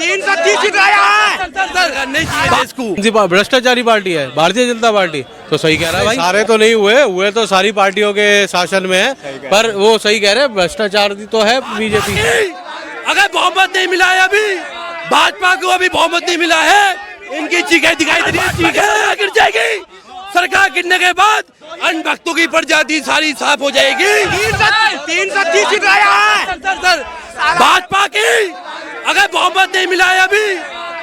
330 seat आया है। नहीं चाहिए देश को। भ्रष्टाचारी पार्टी है भारतीय जनता पार्टी। तो सही कह रहा है भाई, सारे तो नहीं हुए तो सारी पार्टियों के शासन में है, पर वो सही कह रहे हैं, भ्रष्टाचार तो है बीजेपी। अगर बहुमत नहीं मिला है अभी, भाजपा को अभी बहुमत नहीं मिला है, इनकी चीखें दिखाई दे रही है, चीखें गिर जाएगी। सरकार गिरने के बाद अन्य भक्तों की प्रजाति सारी साफ हो जाएगी। 330 सीट आया है। सर भाजपा की अगर बहुमत नहीं मिला है अभी,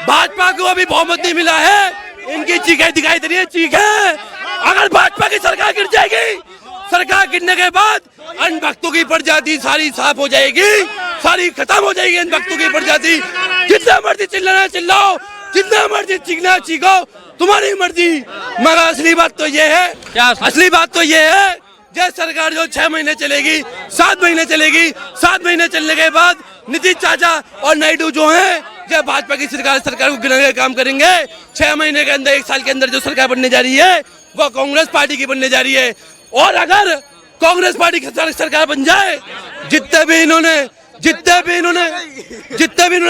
भाजपा को अभी बहुमत नहीं मिला है, इनकी चीखें दिखाई दे रही है, चीखें। अगर भाजपा की सरकार गिर जाएगी, सरकार गिरने के बाद अन्य भक्तों की प्रजाति सारी साफ हो जाएगी, सारी खत्म हो जाएगी अन्य भक्तों की प्रजाति। जितना मर्जी चिल्लाना चिल्लाओ, जितना मर्जी चीखना चीखो, तुम्हारी मर्जी। मगर असली बात तो ये है, क्या असली बात तो ये है, जो सरकार जो 6 महीने चलेगी, 7 महीने चलेगी, 7 महीने चलने के बाद नीतीश चाचा और नायडू जो हैं, जब भाजपा की सरकार को गिराने का काम करेंगे, 6 महीने के अंदर 1 साल के अंदर जो सरकार बनने जा रही है वो कांग्रेस पार्टी की बनने जा रही है। और अगर कांग्रेस पार्टी की सरकार बन जाए, जितने भी इन्होंने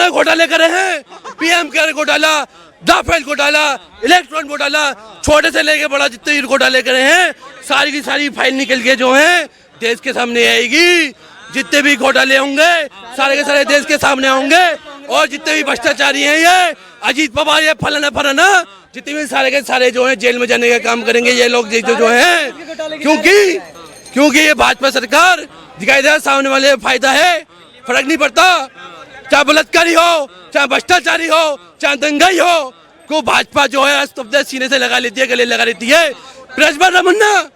घोटाले करे हैं, पीएम केयर घोटाला, राफेल घोटाला, इलेक्ट्रॉन घोटाला, छोटे से लेके बड़ा जितने घोटाले करे हैं, सारी की सारी फाइल निकल के जो है देश के सामने आएगी। जितने भी घोटाले होंगे सारे के सारे देश के सामने होंगे। और जितने भी भ्रष्टाचारी हैं, ये अजीत पवार, ये फलाना, जितने भी सारे के सारे जो है जेल में जाने का काम करेंगे ये लोग जो है, क्योंकि ये भाजपा सरकार दिखाई दे सामने वाले फायदा है, फर्क नहीं पड़ता। चाहे बलात्कारी हो, चाहे भ्रष्टाचारी हो, चाहे दंगाई हो, को भाजपा जो है स्तब्ध सीने से लगा लेती है, गले लगा लेती है। ब्रजभूषण रमन्ना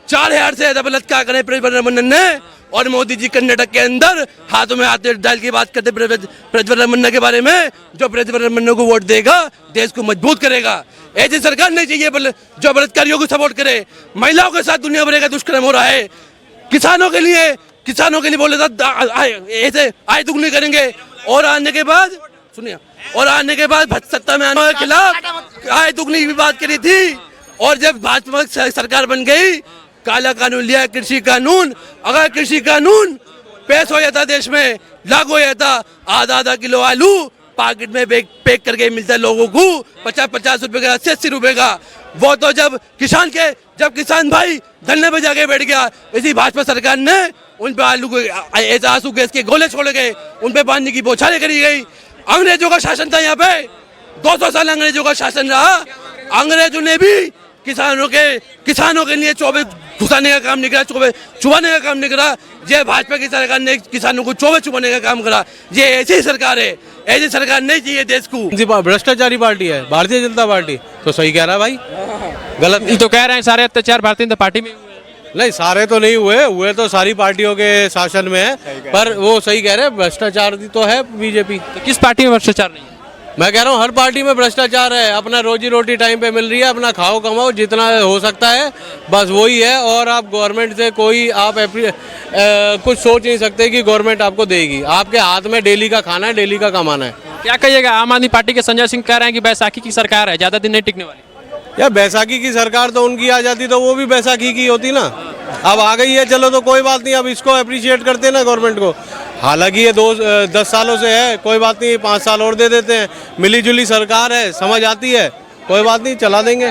4000 से ज्यादा बलात्कार करे ब्रजभूषण रमन्ना ने, और मोदी जी कर्नाटक के अंदर हाथों में हाथ डाल की बात करते ब्रजभूषण रमन्ना के बारे में। जो ब्रजभूषण रमन्ना को वोट देगा देश को मजबूत करेगा। ऐसी सरकार नहीं चाहिए जो बलात्कारियों को सपोर्ट करे। महिलाओं के साथ दुनिया भर का दुष्कर्म हो रहा है। किसानों के लिए बोले ऐसे आय दुगनी करेंगे। और आने के बाद सुनिए, और आने के बाद सत्ता में आने के खिलाफ आय दुगनी की बात करी थी। और जब भाजपा सरकार बन गई, काला कानून लिया, कृषि कानून। अगर कृषि कानून पेश हो जाता देश में, लागू हो जाता, आधा किलो आलू पैकेट में पैक करके मिलता है लोगों को 50-50 रुपए का, 80-80 रुपए का। वो तो जब किसान भाई धरने पे जाके बैठ गया, इसी भाजपा सरकार ने उन पे आलू को ऐसा आंसू गैस के गोले छोड़े गए, उन पे पानी की बौछारें करी गई। अंग्रेजों का शासन था यहाँ पे, 200 साल अंग्रेजों का शासन रहा। अंग्रेजों ने भी किसानों के लिए 24 घुसाने का काम नहीं करा, 24 चुबाने का काम नहीं करा। ये भाजपा की सरकार ने किसानों को 24 चुबाने का काम करा। ये ऐसी सरकार है, ऐसी सरकार नहीं चाहिए देश को। भ्रष्टाचारी पार्टी है भारतीय जनता पार्टी। तो सही कह रहा है भाई, गलत तो कह रहे हैं सारे अत्याचार भारतीय जनता पार्टी में हुए हैं। नहीं, सारे तो नहीं हुए तो सारी पार्टियों के शासन में है, पर वो सही कह रहे हैं, भ्रष्टाचार तो है बीजेपी। तो किस पार्टी में भ्रष्टाचार नहीं है? मैं कह रहा हूँ हर पार्टी में भ्रष्टाचार है। अपना रोजी रोटी टाइम पे मिल रही है, अपना खाओ कमाओ जितना हो सकता है, बस वही है। और आप गवर्नमेंट से कोई आप कुछ सोच नहीं सकते कि गवर्नमेंट आपको देगी। आपके हाथ में डेली का खाना है, डेली का कमाना है। क्या कहिएगा, आम आदमी पार्टी के संजय सिंह कह रहे हैं कि बैसाखी की सरकार है, ज्यादा दिन नहीं टिकने वाली। यार बैसाखी की सरकार तो उनकी आ जाती तो वो भी बैसाखी की होती ना। अब आ गई है, चलो तो कोई बात नहीं, अब इसको अप्रिशिएट करते हैं ना गवर्नमेंट को। हालांकि ये 10 सालों से है, कोई बात नहीं, 5 साल और दे देते हैं। मिली जुली सरकार है, समझ आती है, कोई बात नहीं, चला देंगे।